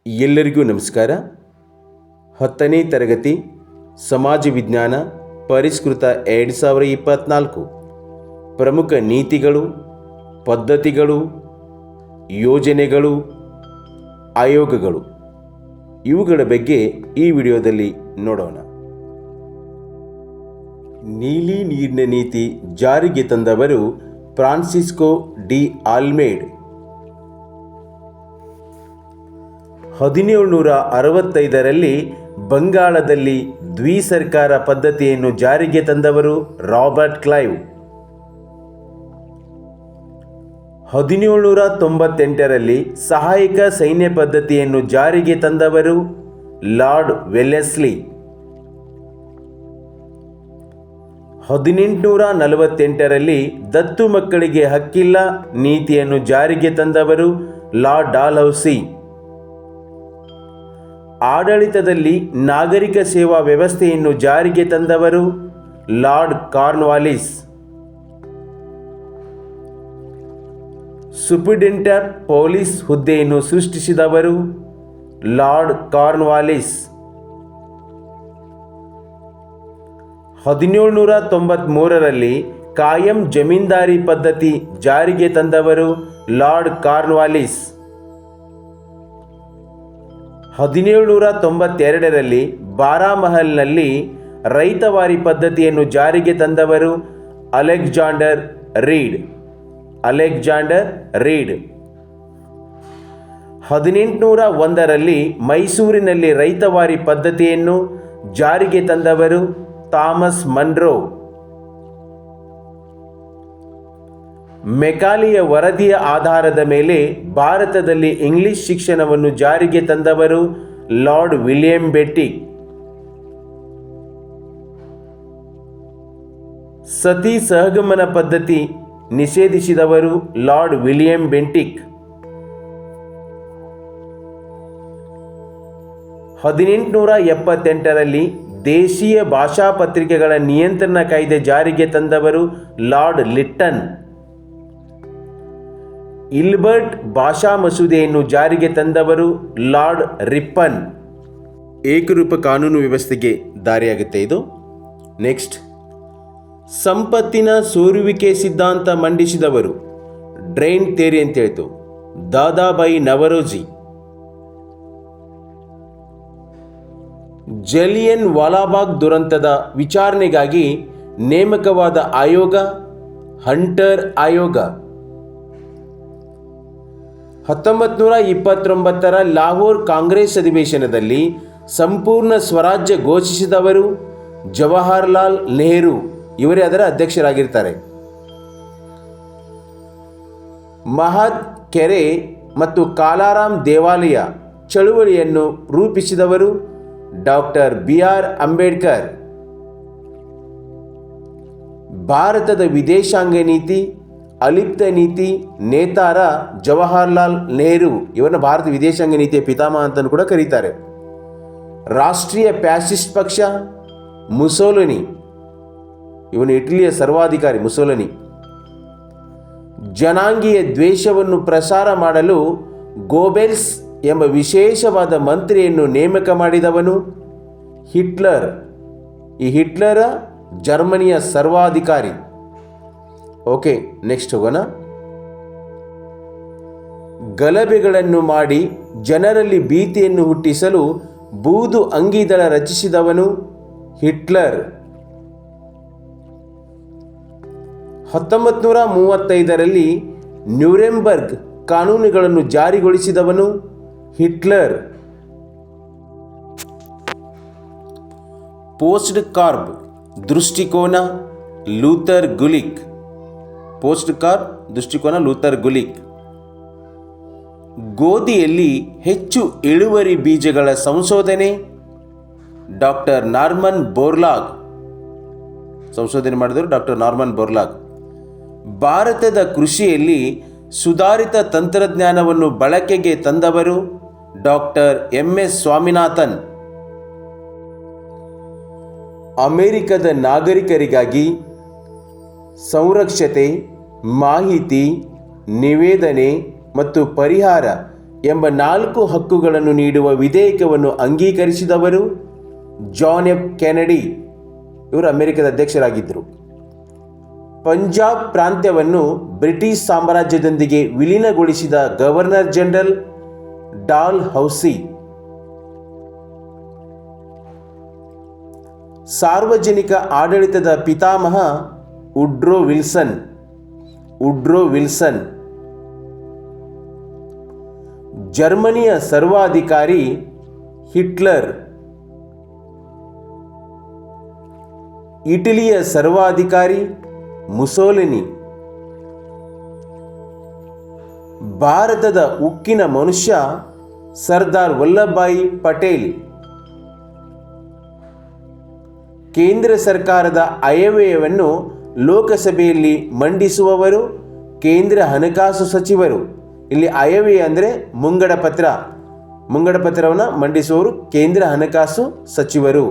ಎಲ್ಲರಿಗೂ ನಮಸ್ಕಾರ. 10ನೇ ತರಗತಿ ಸಮಾಜ ವಿಜ್ಞಾನ ಪರಿಷ್ಕೃತ 2024 ಪ್ರಮುಖ ನೀತಿಗಳು, ಪದ್ಧತಿಗಳು, ಯೋಜನೆಗಳು, ಆಯೋಗಗಳು ಇವುಗಳ ಬಗ್ಗೆ ಈ ವಿಡಿಯೋದಲ್ಲಿ ನೋಡೋಣ. ನೀಲಿ ನೀರಿನ ನೀತಿ ಜಾರಿಗೆ ತಂದವರು ಫ್ರಾನ್ಸಿಸ್ಕೋ ಡಿ ಆಲ್ಮೇಡ್. 1765ರಲ್ಲಿ ಬಂಗಾಳದಲ್ಲಿ ದ್ವಿಸರ್ಕಾರ ಪದ್ಧತಿಯನ್ನು ಜಾರಿಗೆ ತಂದವರು ರಾಬರ್ಟ್ ಕ್ಲೈವ್. 1798ರಲ್ಲಿ ಸಹಾಯಕ ಸೈನ್ಯ ಪದ್ಧತಿಯನ್ನು ಜಾರಿಗೆ ತಂದವರು ಲಾರ್ಡ್ ವೆಲ್ಲೆಸ್ಲಿ. 1848ರಲ್ಲಿ ದತ್ತು ಮಕ್ಕಳಿಗೆ ಹಕ್ಕಿಲ್ಲ ನೀತಿಯನ್ನು ಜಾರಿಗೆ ತಂದವರು ಲಾರ್ಡ್ ಡಾಲ್ಹೌಸಿ. ಆಡಳಿತದಲ್ಲಿ ನಾಗರಿಕ ಸೇವಾ ವ್ಯವಸ್ಥೆಯನ್ನು ಜಾರಿಗೆ ತಂದವರು ಲಾರ್ಡ್ ಕಾರ್ನ್ವಾಲಿಸ್. ಸೂಪರಿಂಟೆಂಡೆಂಟ್ ಪೊಲೀಸ್ ಹುದ್ದೆಯನ್ನು ಸೃಷ್ಟಿಸಿದವರು ಲಾರ್ಡ್ ಕಾರ್ನ್ವಾಲಿಸ್. 1793ರಲ್ಲಿ ಕಾಯಂ ಜಮೀನ್ದಾರಿ ಪದ್ಧತಿ ಜಾರಿಗೆ ತಂದವರು ಲಾರ್ಡ್ ಕಾರ್ನ್ವಾಲಿಸ್. 1792ರಲ್ಲಿ ಬಾರಾಮಹಲ್ನಲ್ಲಿ ರೈತವಾರಿ ಪದ್ಧತಿಯನ್ನು ಜಾರಿಗೆ ತಂದವರು ಅಲೆಕ್ಸಾಂಡರ್ ರೀಡ್. 1801ರಲ್ಲಿ ಮೈಸೂರಿನಲ್ಲಿ ರೈತವಾರಿ ಪದ್ಧತಿಯನ್ನು ಜಾರಿಗೆ ತಂದವರು ಥಾಮಸ್ ಮನ್ರೋ. ಮೆಕಾಲೆಯ ವರದಿಯ ಆಧಾರದ ಮೇಲೆ ಭಾರತದಲ್ಲಿ ಇಂಗ್ಲಿಷ್ ಶಿಕ್ಷಣವನ್ನು ಜಾರಿಗೆ ತಂದವರು ಲಾರ್ಡ್ ವಿಲಿಯಂ ಬೆಂಟಿಕ್. ಸತಿ ಸಹಗಮನ ಪದ್ಧತಿ ನಿಷೇಧಿಸಿದವರು ಲಾರ್ಡ್ ವಿಲಿಯಂ ಬೆಂಟಿಕ್. 1878ರಲ್ಲಿ ದೇಶೀಯ ಭಾಷಾ ಪತ್ರಿಕೆಗಳ ನಿಯಂತ್ರಣ ಕಾಯ್ದೆ ಜಾರಿಗೆ ತಂದವರು ಲಾರ್ಡ್ ಲಿಟ್ಟನ್. ಇಲ್ಬರ್ಟ್ ಭಾಷಾ ಮಸೂದೆಯನ್ನು ಜಾರಿಗೆ ತಂದವರು ಲಾರ್ಡ್ ರಿಪ್ಪನ್. ಏಕರೂಪ ಕಾನೂನು ವ್ಯವಸ್ಥೆಗೆ ದಾರಿಯಾಗುತ್ತೆ ಇದು. ನೆಕ್ಸ್ಟ್, ಸಂಪತ್ತಿನ ಸೋರುವಿಕೆ ಸಿದ್ಧಾಂತ ಮಂಡಿಸಿದವರು ಡ್ರೈನ್ ಥಿಯರಿ ಅಂತ ಹೇಳ್ತು ದಾದಾಬಾಯಿ ನವರೋಜಿ. ಜಲಿಯನ್ ವಾಲಾಬಾಗ್ ದುರಂತದ ವಿಚಾರಣೆಗಾಗಿ ನೇಮಕವಾದ ಆಯೋಗ ಹಂಟರ್ ಆಯೋಗ. 1929ರ ಲಾಹೋರ್ ಕಾಂಗ್ರೆಸ್ ಅಧಿವೇಶನದಲ್ಲಿ ಸಂಪೂರ್ಣ ಸ್ವರಾಜ್ಯ ಘೋಷಿಸಿದವರು ಜವಾಹರ್ಲಾಲ್ ನೆಹರು. ಇವರೇ ಅದರ ಅಧ್ಯಕ್ಷರಾಗಿರ್ತಾರೆ. ಮಹದ್ ಕೆರೆ ಮತ್ತು ಕಾಲಾರಾಮ್ ದೇವಾಲಯ ಚಳುವಳಿಯನ್ನು ರೂಪಿಸಿದವರು ಡಾಕ್ಟರ್ BR ಅಂಬೇಡ್ಕರ್. ಭಾರತದ ವಿದೇಶಾಂಗ ನೀತಿ ಅಲಿಪ್ತ ನೀತಿ ನೇತಾರ ಜವಾಹರ್ಲಾಲ್ ನೆಹರು. ಇವರನ್ನು ಭಾರತ ವಿದೇಶಾಂಗ ನೀತಿಯ ಪಿತಾಮಹ ಅಂತಲೂ ಕೂಡ ಕರೀತಾರೆ. ರಾಷ್ಟ್ರೀಯ ಫ್ಯಾಸಿಸ್ಟ್ ಪಕ್ಷ ಮುಸೋಲಿನಿ. ಇವನು ಇಟಲಿಯ ಸರ್ವಾಧಿಕಾರಿ ಮುಸೋಲಿನಿ. ಜನಾಂಗೀಯ ದ್ವೇಷವನ್ನು ಪ್ರಸಾರ ಮಾಡಲು ಗೋಬೆಲ್ಸ್ ಎಂಬ ವಿಶೇಷವಾದ ಮಂತ್ರಿಯನ್ನು ನೇಮಕ ಮಾಡಿದವನು ಹಿಟ್ಲರ್. ಈ ಹಿಟ್ಲರ ಜರ್ಮನಿಯ ಸರ್ವಾಧಿಕಾರಿ. ಓಕೆ, ನೆಕ್ಸ್ಟ್ ಹೋಗೋಣ. ಗಲಭೆಗಳನ್ನು ಮಾಡಿ ಜನರಲ್ಲಿ ಭೀತಿಯನ್ನು ಹುಟ್ಟಿಸಲು ಬೂದು ಅಂಗಿದಳ ರಚಿಸಿದವನು ಹಿಟ್ಲರ್. 1935ರಲ್ಲಿ ನ್ಯೂರೆಂಬರ್ಗ್ ಕಾನೂನುಗಳನ್ನು ಜಾರಿಗೊಳಿಸಿದವನು ಹಿಟ್ಲರ್. ಪೋಸ್ಟ್ ಕಾರ್ಬ್ ದೃಷ್ಟಿಕೋನ ಲೂಥರ್ ಗುಲಿಕ್. ಗೋಧಿಯಲ್ಲಿ ಹೆಚ್ಚು ಇಳುವರಿ ಬೀಜಗಳ ಸಂಶೋಧನೆ ಡಾಕ್ಟರ್ ನಾರ್ಮನ್ ಬೋರ್ಲಾಗ್. ಸಂಶೋಧನೆ ಮಾಡಿದವರು ಡಾಕ್ಟರ್ ನಾರ್ಮನ್ ಬೋರ್ಲಾಗ್. ಭಾರತದ ಕೃಷಿಯಲ್ಲಿ ಸುಧಾರಿತ ತಂತ್ರಜ್ಞಾನವನ್ನು ಬಳಕೆಗೆ ತಂದವರು ಡಾಕ್ಟರ್ MS ಸ್ವಾಮಿನಾಥನ್. ಅಮೆರಿಕದ ನಾಗರಿಕರಿಗಾಗಿ ಸಂರಕ್ಷತೆ, ಮಾಹಿತಿ, ನಿವೇದನೆ ಮತ್ತು ಪರಿಹಾರ ಎಂಬ 4 ಹಕ್ಕುಗಳನ್ನು ನೀಡುವ ವಿಧೇಯಕವನ್ನು ಅಂಗೀಕರಿಸಿದವರು ಜಾನ್ ಎಫ್ ಕೆನಡಿ. ಇವರು ಅಮೆರಿಕದ ಅಧ್ಯಕ್ಷರಾಗಿದ್ದರು. ಪಂಜಾಬ್ ಪ್ರಾಂತ್ಯವನ್ನು ಬ್ರಿಟಿಷ್ ಸಾಮ್ರಾಜ್ಯದೊಂದಿಗೆ ವಿಲೀನಗೊಳಿಸಿದ ಗವರ್ನರ್ ಜನರಲ್ ಡಾಲ್ ಹೌಸಿ. ಸಾರ್ವಜನಿಕ ಆಡಳಿತದ ಪಿತಾಮಹ ವುಡ್ರೋ ವಿಲ್ಸನ್. ಜರ್ಮನಿಯ ಸರ್ವಾಧಿಕಾರಿ ಹಿಟ್ಲರ್. ಇಟಲಿಯ ಸರ್ವಾಧಿಕಾರಿ ಮುಸೋಲಿನಿ. ಭಾರತದ ಉಕ್ಕಿನ ಮನುಷ್ಯ ಸರ್ದಾರ್ ವಲ್ಲಭಭಾಯಿ ಪಟೇಲ್. ಕೇಂದ್ರ ಸರ್ಕಾರದ ಆಯವ್ಯಯವನ್ನು ಲೋಕಸಭೆಯಲ್ಲಿ ಮಂಡಿಸುವವರು ಕೇಂದ್ರ ಹಣಕಾಸು ಸಚಿವರು. ಇಲ್ಲಿ ಆಯವ್ಯಯ ಅಂದರೆ ಮುಂಗಡ ಪತ್ರವನ್ನು ಮಂಡಿಸುವವರು ಕೇಂದ್ರ ಹಣಕಾಸು ಸಚಿವರು.